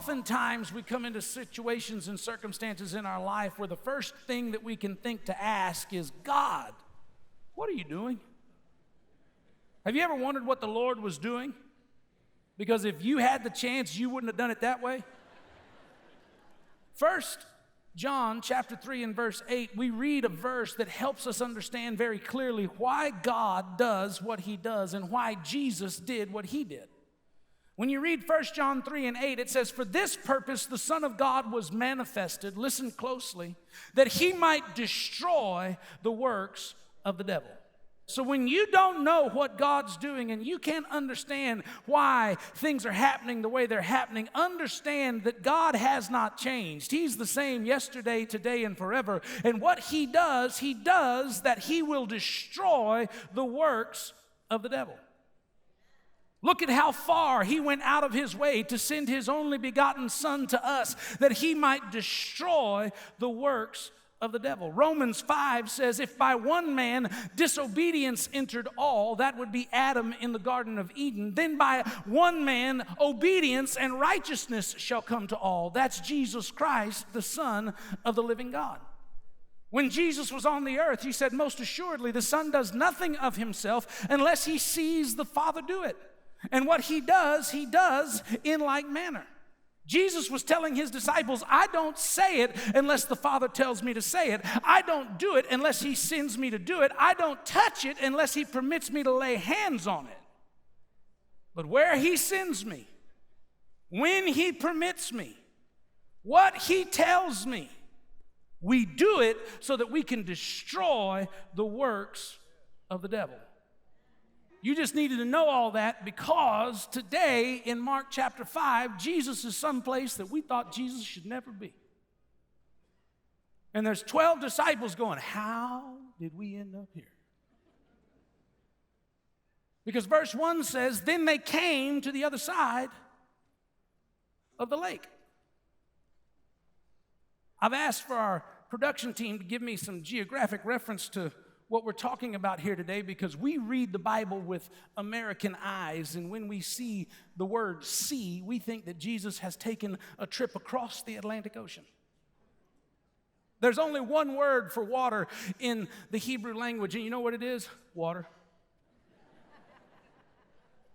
Oftentimes we come into situations and circumstances in our life where the first thing that we can think to ask is, God, what are you doing? Have you ever wondered what the Lord was doing? Because if you had the chance, you wouldn't have done it that way. First John chapter 3 and verse 8, we read a verse that helps us understand very clearly why God does what he does and why Jesus did what he did. When you read 1 John 3 and 8, it says, "For this purpose the Son of God was manifested," listen closely, "that he might destroy the works of the devil." So when you don't know what God's doing and you can't understand why things are happening the way they're happening, understand that God has not changed. He's the same yesterday, today, and forever. And what he does that he will destroy the works of the devil. Look at how far he went out of his way to send his only begotten Son to us, that he might destroy the works of the devil. Romans 5 says, "If by one man disobedience entered all," that would be Adam in the Garden of Eden, "then by one man obedience and righteousness shall come to all." That's Jesus Christ, the Son of the living God. When Jesus was on the earth, he said, "Most assuredly, the Son does nothing of himself unless he sees the Father do it. And what he does in like manner." Jesus was telling his disciples, "I don't say it unless the Father tells me to say it. I don't do it unless he sends me to do it. I don't touch it unless he permits me to lay hands on it. But where he sends me, when he permits me, what he tells me, we do it so that we can destroy the works of the devil." You just needed to know all that because today in Mark chapter 5, Jesus is someplace that we thought Jesus should never be. And there's 12 disciples going, "How did we end up here?" Because verse 1 says, "Then they came to the other side of the lake." I've asked for our production team to give me some geographic reference to what we're talking about here today, because we read the Bible with American eyes, and when we see the word sea, we think that Jesus has taken a trip across the Atlantic Ocean. There's only one word for water in the Hebrew language, and you know what it is? Water.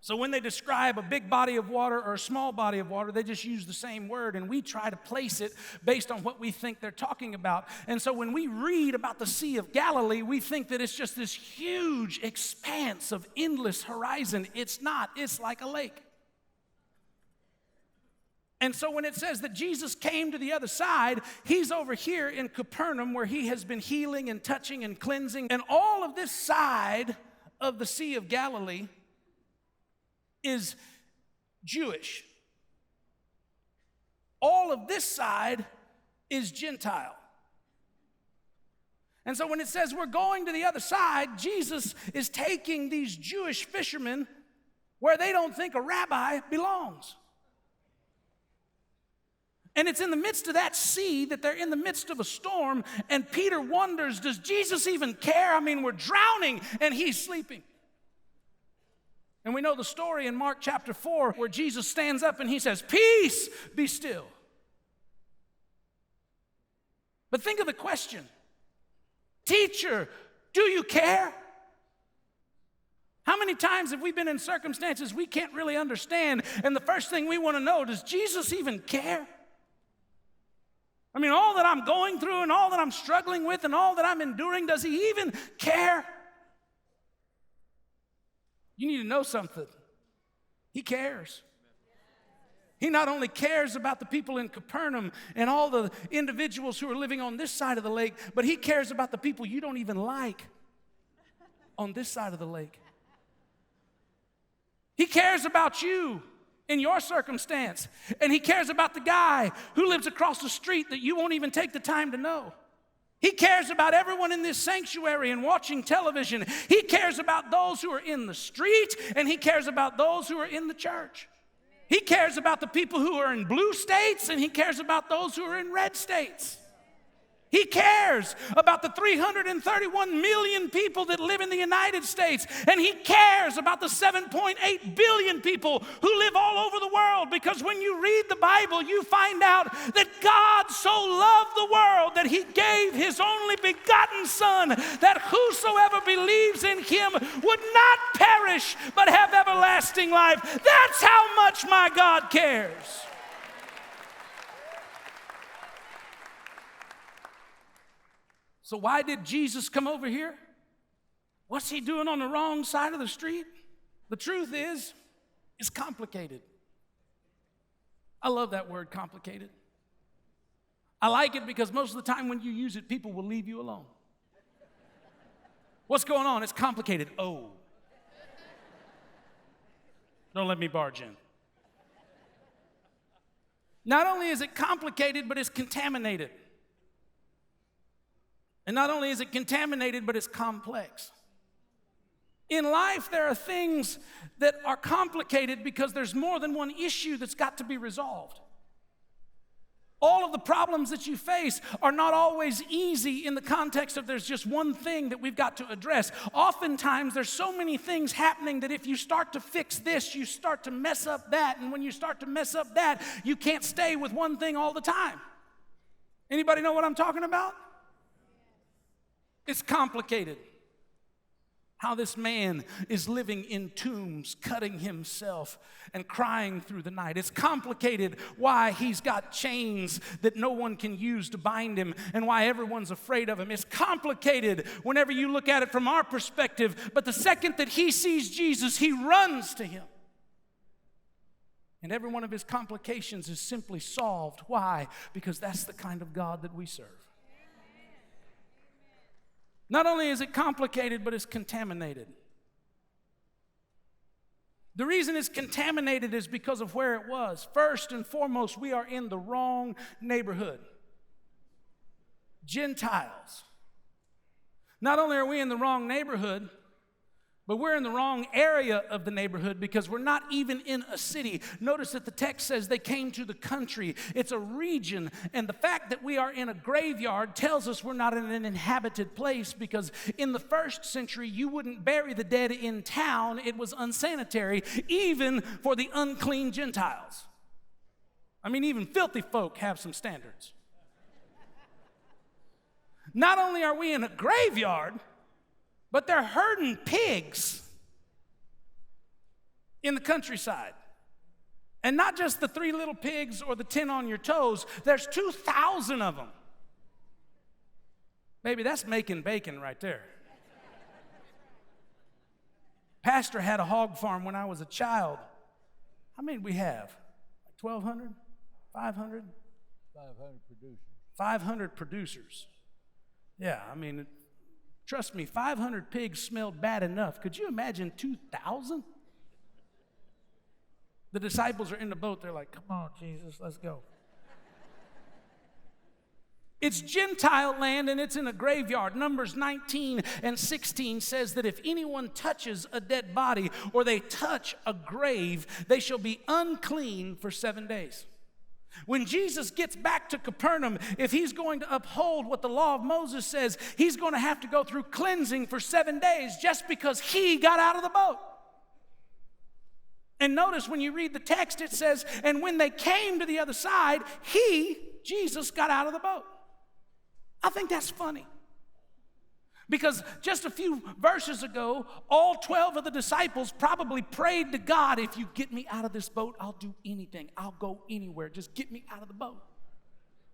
So when they describe a big body of water or a small body of water, they just use the same word, and we try to place it based on what we think they're talking about. And so when we read about the Sea of Galilee, we think that it's just this huge expanse of endless horizon. It's not. It's like a lake. And so when it says that Jesus came to the other side, he's over here in Capernaum where he has been healing and touching and cleansing. And all of this side of the Sea of Galilee is Jewish. All of this side is Gentile. And so when it says we're going to the other side, Jesus is taking these Jewish fishermen where they don't think a rabbi belongs. And it's in the midst of that sea that they're in the midst of a storm, and Peter wonders, does Jesus even care? I mean, we're drowning and he's sleeping. And we know the story in Mark chapter 4 where Jesus stands up and he says, "Peace, be still." But think of the question. Teacher, do you care? How many times have we been in circumstances we can't really understand, and the first thing we want to know, does Jesus even care? I mean, all that I'm going through and all that I'm struggling with and all that I'm enduring, does he even care? You need to know something. He cares. He not only cares about the people in Capernaum and all the individuals who are living on this side of the lake, but he cares about the people you don't even like on this side of the lake. He cares about you in your circumstance, and he cares about the guy who lives across the street that you won't even take the time to know. He cares about everyone in this sanctuary and watching television. He cares about those who are in the street, and he cares about those who are in the church. He cares about the people who are in blue states, and he cares about those who are in red states. He cares about the 331 million people that live in the United States. And He cares about the 7.8 billion people who live all over the world. Because when you read the Bible, you find out that God so loved the world that He gave His only begotten Son, that whosoever believes in Him would not perish but have everlasting life. That's how much my God cares. So why did Jesus come over here? What's He doing on the wrong side of the street? The truth is, it's complicated. I love that word, complicated. I like it because most of the time when you use it, people will leave you alone. What's going on? It's complicated. Oh. Don't let me barge in. Not only is it complicated, but it's contaminated. And not only is it contaminated, but it's complex. In life, there are things that are complicated because there's more than one issue that's got to be resolved. All of the problems that you face are not always easy in the context of there's just one thing that we've got to address. Oftentimes, there's so many things happening that if you start to fix this, you start to mess up that. And when you start to mess up that, you can't stay with one thing all the time. Anybody know what I'm talking about? It's complicated. How this man is living in tombs, cutting himself and crying through the night. It's complicated why he's got chains that no one can use to bind him and why everyone's afraid of him. It's complicated whenever you look at it from our perspective, but the second that he sees Jesus, he runs to Him. And every one of his complications is simply solved. Why? Because that's the kind of God that we serve. Not only is it complicated, but it's contaminated. The reason it's contaminated is because of where it was. First and foremost, we are in the wrong neighborhood. Gentiles. Not only are we in the wrong neighborhood, but we're in the wrong area of the neighborhood because we're not even in a city. Notice that the text says they came to the country. It's a region, and the fact that we are in a graveyard tells us we're not in an inhabited place because in the first century, you wouldn't bury the dead in town. It was unsanitary, even for the unclean Gentiles. I mean, even filthy folk have some standards. Not only are we in a graveyard, but they're herding pigs in the countryside. And not just the 3 little pigs or the 10 on your toes. There's 2,000 of them. Baby, that's making bacon right there. Pastor had a hog farm when I was a child. How many did we have? Like 1,200? 500? 500 producers. 500 producers. Yeah, I mean, trust me, 500 pigs smelled bad enough. Could you imagine 2,000? The disciples are in the boat. They're like, come on, Jesus, let's go. It's Gentile land, and it's in a graveyard. Numbers 19 and 16 says that if anyone touches a dead body or they touch a grave, they shall be unclean for 7 days. When Jesus gets back to Capernaum, if he's going to uphold what the law of Moses says, he's going to have to go through cleansing for 7 days just because he got out of the boat. And notice when you read the text, it says, and when they came to the other side, Jesus, got out of the boat. I think that's funny. Because just a few verses ago, all 12 of the disciples probably prayed to God, if you get me out of this boat, I'll do anything. I'll go anywhere. Just get me out of the boat.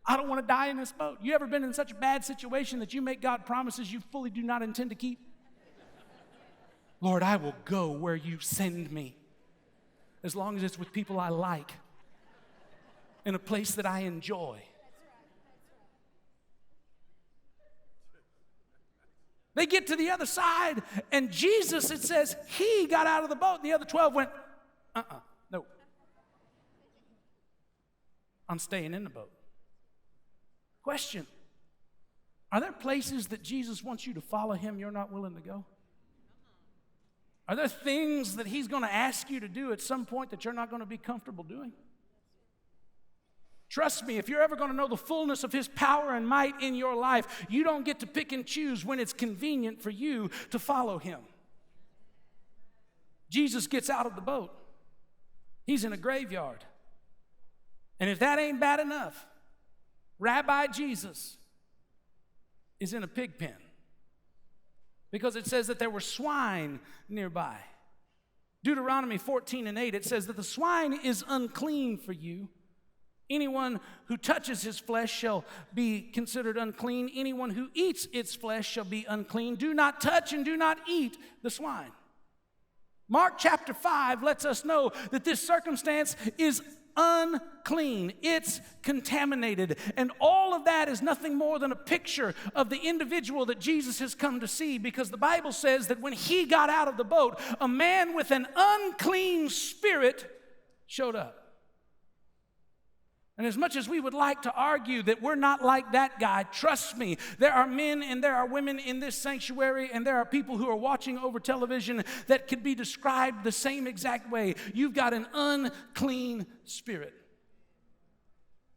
I don't want to die in this boat. You ever been in such a bad situation that you make God promises you fully do not intend to keep? Lord, I will go where you send me, as long as it's with people I like, in a place that I enjoy. They get to the other side, and Jesus, it says, he got out of the boat. The other 12 went, no. I'm staying in the boat. Question, are there places that Jesus wants you to follow him you're not willing to go? Are there things that he's going to ask you to do at some point that you're not going to be comfortable doing? Trust me, if you're ever going to know the fullness of his power and might in your life, you don't get to pick and choose when it's convenient for you to follow him. Jesus gets out of the boat. He's in a graveyard. And if that ain't bad enough, Rabbi Jesus is in a pig pen. Because it says that there were swine nearby. Deuteronomy 14:8, it says that the swine is unclean for you. Anyone who touches his flesh shall be considered unclean. Anyone who eats its flesh shall be unclean. Do not touch and do not eat the swine. Mark chapter 5 lets us know that this circumstance is unclean. It's contaminated. And all of that is nothing more than a picture of the individual that Jesus has come to see, because the Bible says that when he got out of the boat, a man with an unclean spirit showed up. And as much as we would like to argue that we're not like that guy, trust me, there are men and there are women in this sanctuary, and there are people who are watching over television that could be described the same exact way. You've got an unclean spirit.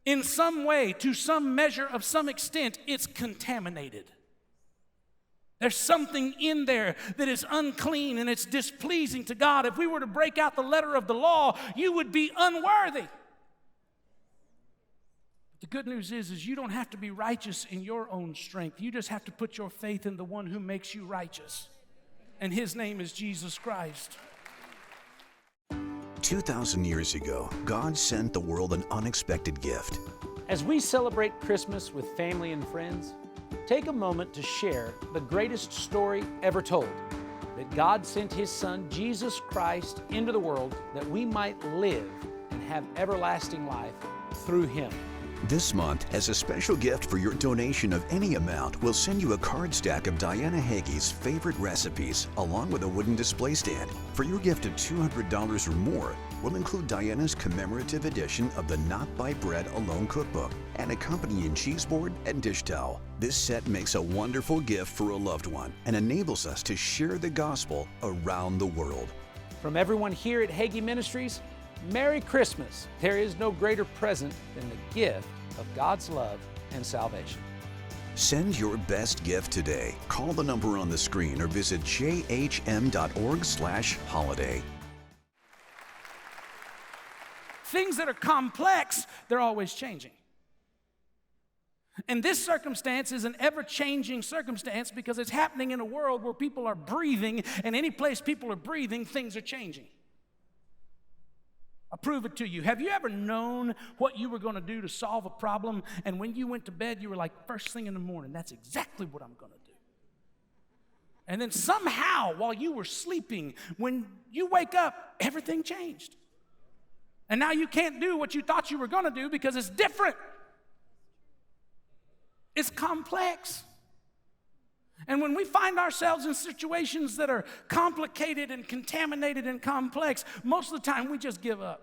In some way, to some measure, of some extent, it's contaminated. There's something in there that is unclean and it's displeasing to God. If we were to break out the letter of the law, you would be unworthy. The good news is you don't have to be righteous in your own strength. You just have to put your faith in the one who makes you righteous. And his name is Jesus Christ. 2,000 years ago, God sent the world an unexpected gift. As we celebrate Christmas with family and friends, take a moment to share the greatest story ever told, that God sent his Son, Jesus Christ, into the world that we might live and have everlasting life through him. This month, as a special gift for your donation of any amount, we'll send you a card stack of Diana Hagee's favorite recipes, along with a wooden display stand. For your gift of $200 or more, we'll include Diana's commemorative edition of the Not by Bread Alone cookbook, and accompanying cheese board and dish towel. This set makes a wonderful gift for a loved one and enables us to share the gospel around the world. From everyone here at Hagee Ministries, Merry Christmas. There is no greater present than the gift of God's love and salvation. Send your best gift today. Call the number on the screen or visit jhm.org/holiday. Things that are complex, they're always changing. And this circumstance is an ever-changing circumstance because it's happening in a world where people are breathing, and any place people are breathing, things are changing. I'll prove it to you. Have you ever known what you were going to do to solve a problem, and when you went to bed, you were like, first thing in the morning, that's exactly what I'm going to do? And then somehow, while you were sleeping, when you wake up, everything changed. And now you can't do what you thought you were going to do because it's different. It's complex. And when we find ourselves in situations that are complicated and contaminated and complex, most of the time we just give up.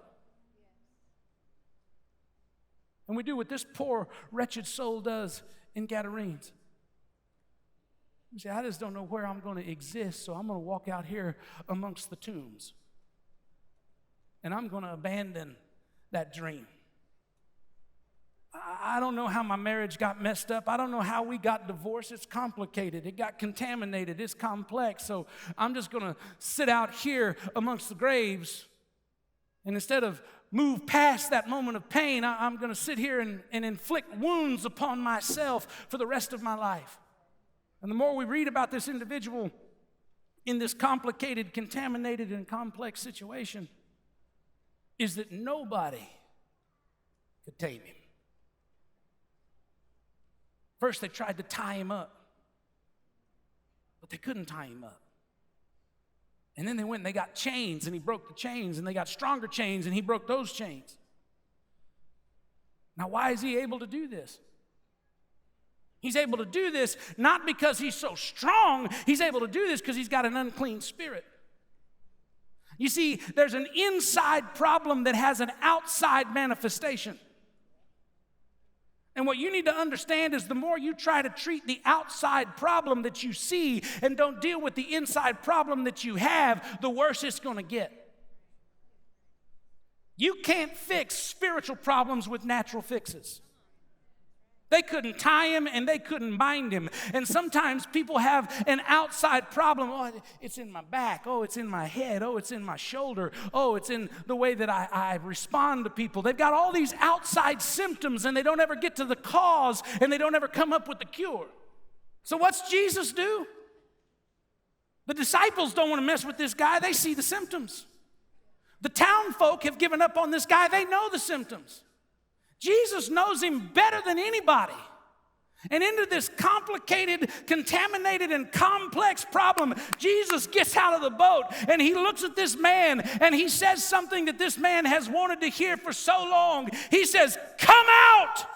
And we do what this poor, wretched soul does in Gadarenes. You say, I just don't know where I'm going to exist, so I'm going to walk out here amongst the tombs. And I'm going to abandon that dream. I don't know how my marriage got messed up. I don't know how we got divorced. It's complicated. It got contaminated. It's complex. So I'm just going to sit out here amongst the graves. And instead of move past that moment of pain, I'm going to sit here and inflict wounds upon myself for the rest of my life. And the more we read about this individual in this complicated, contaminated, and complex situation, is that nobody could tame him. First, they tried to tie him up, but they couldn't tie him up. And then they went and they got chains, and he broke the chains, and they got stronger chains, and he broke those chains. Now, why is he able to do this? He's able to do this not because he's so strong. He's able to do this because he's got an unclean spirit. You see, there's an inside problem that has an outside manifestation. And what you need to understand is the more you try to treat the outside problem that you see and don't deal with the inside problem that you have, the worse it's going to get. You can't fix spiritual problems with natural fixes. They couldn't tie him and they couldn't bind him. And sometimes people have an outside problem. Oh, it's in my back. Oh, it's in my head. Oh, it's in my shoulder. Oh, it's in the way that I respond to people. They've got all these outside symptoms and they don't ever get to the cause and they don't ever come up with the cure. So what's Jesus do? The disciples don't want to mess with this guy. They see the symptoms. The town folk have given up on this guy. They know the symptoms. Jesus knows him better than anybody. And into this complicated, contaminated, and complex problem, Jesus gets out of the boat and he looks at this man and he says something that this man has wanted to hear for so long. He says, "Come out!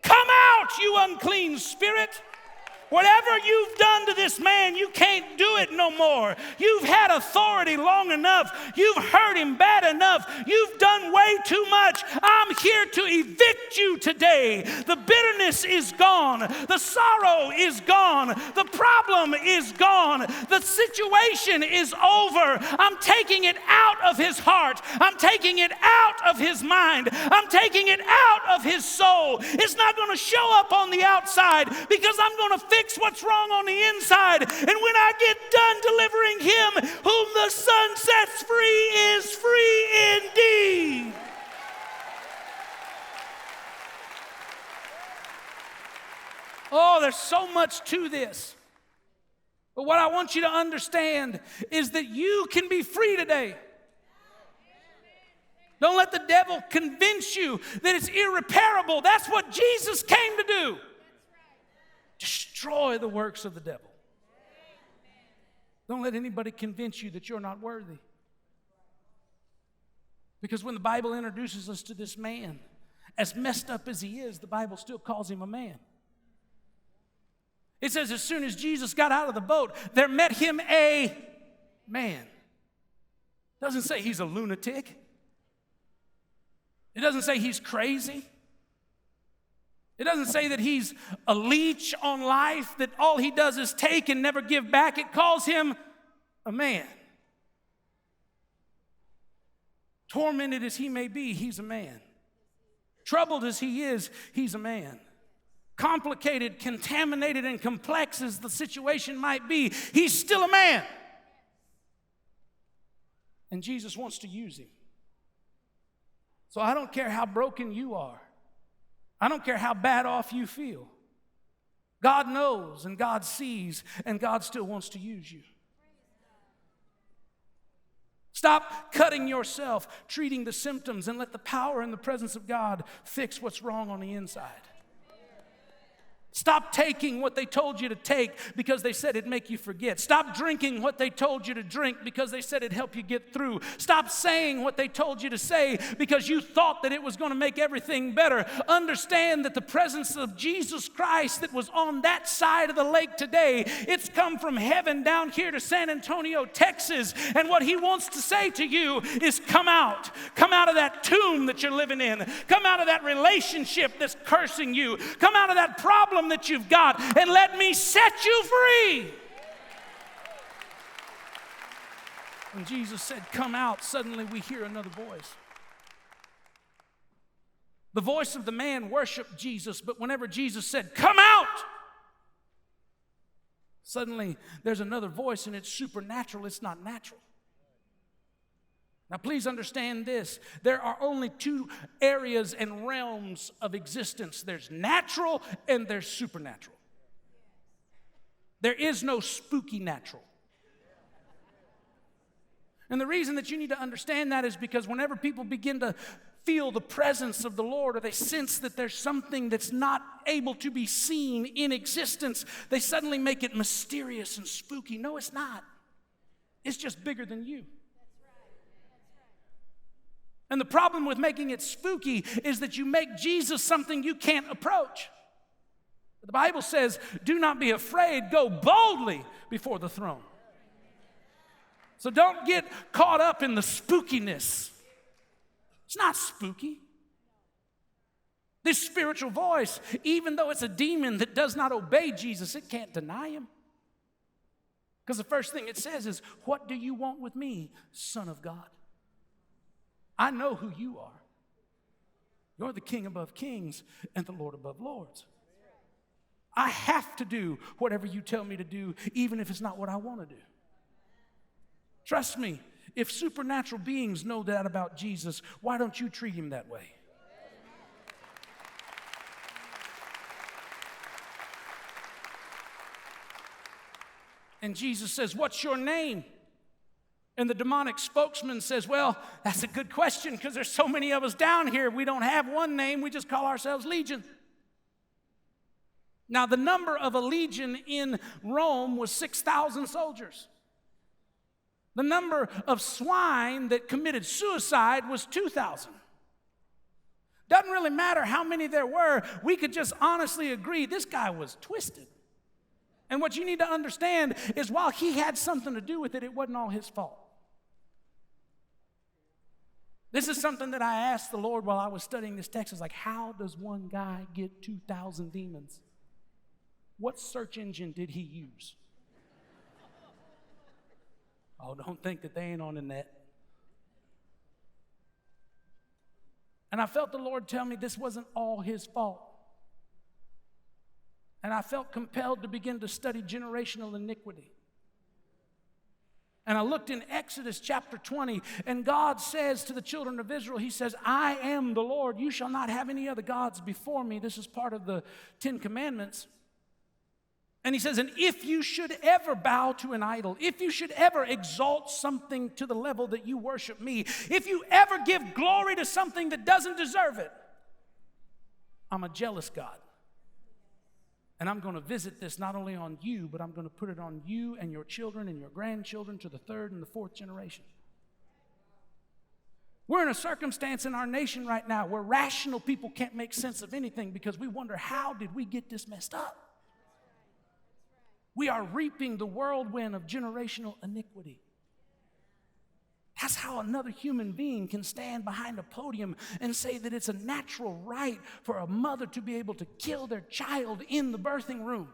Come out, you unclean spirit! Whatever you've done to this man, you can't do it no more. You've had authority long enough. You've hurt him bad enough. You've done way too much. I'm here to evict you today. The bitterness is gone. The sorrow is gone. The problem is gone. The situation is over. I'm taking it out of his heart. I'm taking it out of his mind. I'm taking it out of his soul. It's not going to show up on the outside because I'm going to fix what's wrong on the inside. And when I get done delivering him, whom the Son sets free is free indeed." Oh, there's so much to this. But what I want you to understand is that you can be free today. Don't let the devil convince you that it's irreparable. That's what Jesus came to do. Destroy the works of the devil. Don't let anybody convince you that you're not worthy. Because when the Bible introduces us to this man, as messed up as he is, the Bible still calls him a man. It says as soon as Jesus got out of the boat, there met him a man. It doesn't say he's a lunatic. It doesn't say he's crazy. It doesn't say that he's a leech on life, that all he does is take and never give back. It calls him a man. Tormented as he may be, he's a man. Troubled as he is, he's a man. Complicated, contaminated, and complex as the situation might be, he's still a man. And Jesus wants to use him. So I don't care how broken you are. I don't care how bad off you feel. God knows and God sees and God still wants to use you. Stop cutting yourself, treating the symptoms, and let the power and the presence of God fix what's wrong on the inside. Stop taking what they told you to take because they said it'd make you forget. Stop drinking what they told you to drink because they said it'd help you get through. Stop saying what they told you to say because you thought that it was going to make everything better. Understand that the presence of Jesus Christ that was on that side of the lake today, it's come from heaven down here to San Antonio, Texas. And what he wants to say to you is come out. Come out of that tomb that you're living in. Come out of that relationship that's cursing you. Come out of that problem that you've got and let me set you free. When Jesus said, "Come out," suddenly we hear another voice. The voice of the man worshiped Jesus, but whenever Jesus said, "Come out," suddenly there's another voice and it's supernatural, it's not natural. Now, please understand this. There are only two areas and realms of existence. There's natural and there's supernatural. There is no spooky natural. And the reason that you need to understand that is because whenever people begin to feel the presence of the Lord or they sense that there's something that's not able to be seen in existence, they suddenly make it mysterious and spooky. No, it's not. It's just bigger than you. And the problem with making it spooky is that you make Jesus something you can't approach. The Bible says, do not be afraid, go boldly before the throne. So don't get caught up in the spookiness. It's not spooky. This spiritual voice, even though it's a demon that does not obey Jesus, it can't deny him. Because the first thing it says is, "What do you want with me, Son of God?" I know who you are. You're the King above kings and the Lord above lords. I have to do whatever you tell me to do, even if it's not what I want to do. Trust me, if supernatural beings know that about Jesus, why don't you treat him that way? And Jesus says, "What's your name?" And the demonic spokesman says, "Well, that's a good question because there's so many of us down here. We don't have one name. We just call ourselves Legion." Now, the number of a legion in Rome was 6,000 soldiers. The number of swine that committed suicide was 2,000. Doesn't really matter how many there were. We could just honestly agree this guy was twisted. And what you need to understand is while he had something to do with it, it wasn't all his fault. This is something that I asked the Lord while I was studying this text. It's like, how does one guy get 2,000 demons? What search engine did he use? Oh, don't think that they ain't on the net. And I felt the Lord tell me this wasn't all his fault. And I felt compelled to begin to study generational iniquity. And I looked in Exodus chapter 20, and God says to the children of Israel, he says, "I am the Lord. You shall not have any other gods before me." This is part of the 10 Commandments. And he says, "And if you should ever bow to an idol, if you should ever exalt something to the level that you worship me, if you ever give glory to something that doesn't deserve it, I'm a jealous God. And I'm going to visit this not only on you, but I'm going to put it on you and your children and your grandchildren to the 3rd and the 4th generation." We're in a circumstance in our nation right now where rational people can't make sense of anything because we wonder, how did we get this messed up? We are reaping the whirlwind of generational iniquity. That's how another human being can stand behind a podium and say that it's a natural right for a mother to be able to kill their child in the birthing room.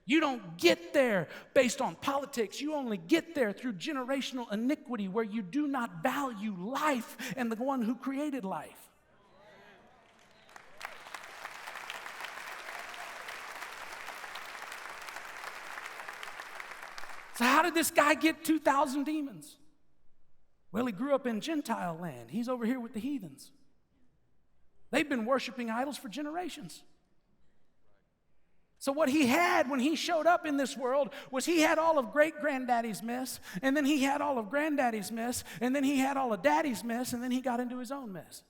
You don't get there based on politics. You only get there through generational iniquity where you do not value life and the one who created life. So how did this guy get 2,000 demons? Well, he grew up in Gentile land. He's over here with the heathens. They've been worshiping idols for generations. So what he had when he showed up in this world was he had all of great-granddaddy's mess, and then he had all of granddaddy's mess, and then he had all of daddy's mess, and then he got into his own mess.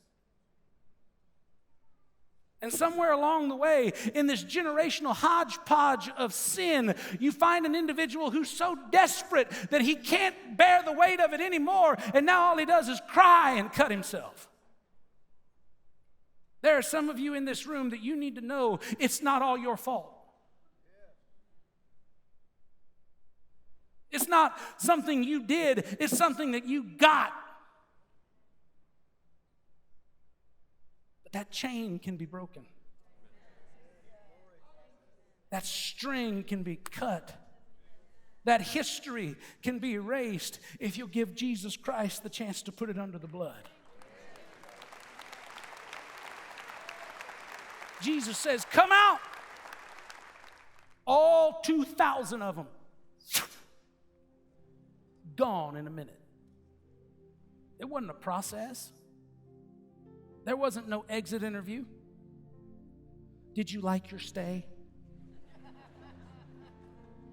And somewhere along the way, in this generational hodgepodge of sin, you find an individual who's so desperate that he can't bear the weight of it anymore, and now all he does is cry and cut himself. There are some of you in this room that you need to know it's not all your fault. It's not something you did, it's something that you got. But that chain can be broken. That string can be cut. That history can be erased if you'll give Jesus Christ the chance to put it under the blood. Jesus says, "Come out." All 2,000 of them. Gone in a minute. It wasn't a process. There wasn't no exit interview. Did you like your stay?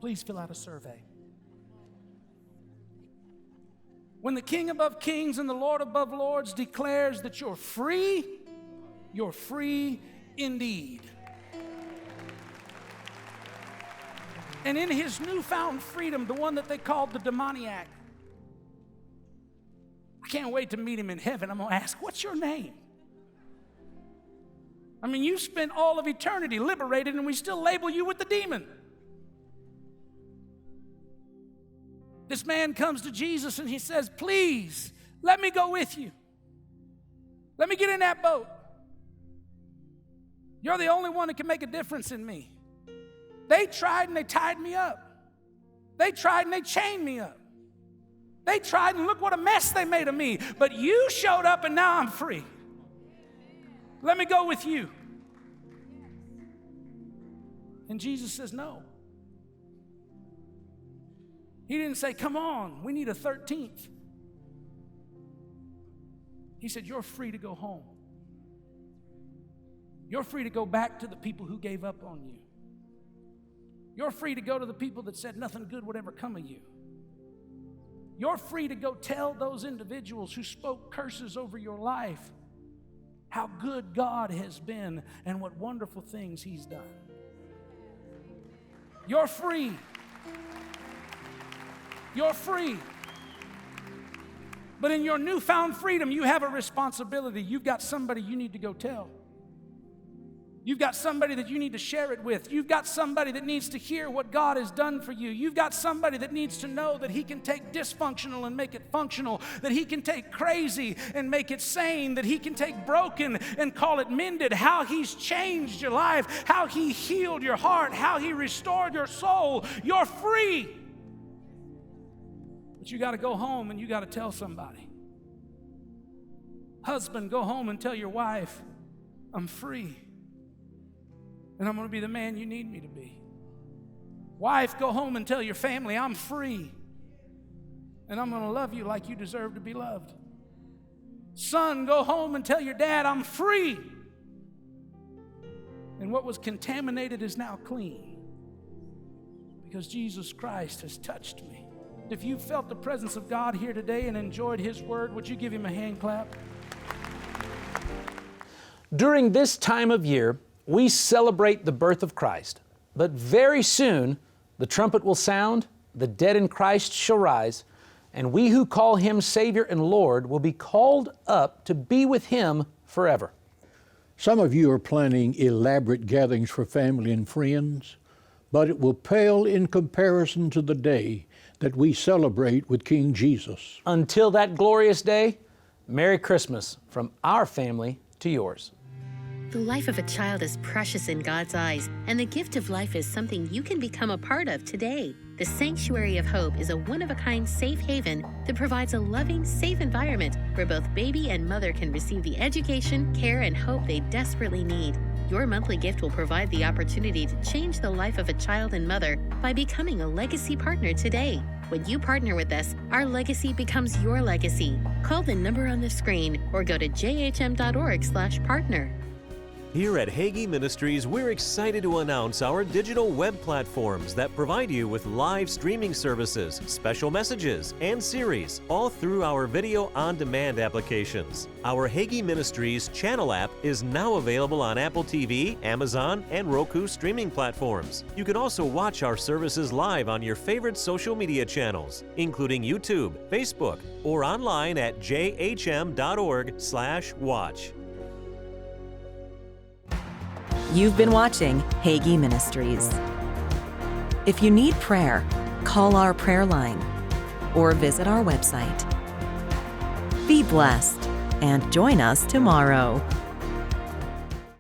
Please fill out a survey. When the King above kings and the Lord above lords declares that you're free indeed. And in his newfound freedom, the one that they called the demoniac, I can't wait to meet him in heaven. I'm going to ask, "What's your name?" I mean, you spent all of eternity liberated and we still label you with the demon. This man comes to Jesus and he says, "Please, let me go with you. Let me get in that boat. You're the only one that can make a difference in me. They tried and they tied me up. They tried and they chained me up. They tried, and look what a mess they made of me. But you showed up, and now I'm free. Let me go with you. And Jesus says, no. He didn't say, come on, we need a 13th. He said, you're free to go home. You're free to go back to the people who gave up on you. You're free to go to the people that said nothing good would ever come of you. You're free to go tell those individuals who spoke curses over your life how good God has been and what wonderful things He's done. You're free. You're free. But in your newfound freedom, you have a responsibility. You've got somebody you need to go tell. You've got somebody that you need to share it with. You've got somebody that needs to hear what God has done for you. You've got somebody that needs to know that He can take dysfunctional and make it functional, that He can take crazy and make it sane, that He can take broken and call it mended, how He's changed your life, how He healed your heart, how He restored your soul. You're free. But you got to go home and you got to tell somebody. Husband, go home and tell your wife, I'm free. And I'm going to be the man you need me to be. Wife, go home and tell your family, I'm free. And I'm going to love you like you deserve to be loved. Son, go home and tell your dad, I'm free. And what was contaminated is now clean. Because Jesus Christ has touched me. If you felt the presence of God here today and enjoyed His word, would you give Him a hand clap? During this time of year, we celebrate the birth of Christ. But very soon, the trumpet will sound, the dead in Christ shall rise, and we who call Him Savior and Lord will be called up to be with Him forever. Some of you are planning elaborate gatherings for family and friends, but it will pale in comparison to the day that we celebrate with King Jesus. Until that glorious day, Merry Christmas from our family to yours. The life of a child is precious in God's eyes, and the gift of life is something you can become a part of today. The Sanctuary of Hope is a one-of-a-kind safe haven that provides a loving, safe environment where both baby and mother can receive the education, care, and hope they desperately need. Your monthly gift will provide the opportunity to change the life of a child and mother by becoming a legacy partner today. When you partner with us, our legacy becomes your legacy. Call the number on the screen or go to jhm.org/partner. Here at Hagee Ministries, we're excited to announce our digital web platforms that provide you with live streaming services, special messages, and series, all through our video on-demand applications. Our Hagee Ministries channel app is now available on Apple TV, Amazon, and Roku streaming platforms. You can also watch our services live on your favorite social media channels, including YouTube, Facebook, or online at jhm.org/watch. You've been watching Hagee Ministries. If you need prayer, call our prayer line or visit our website. Be blessed and join us tomorrow.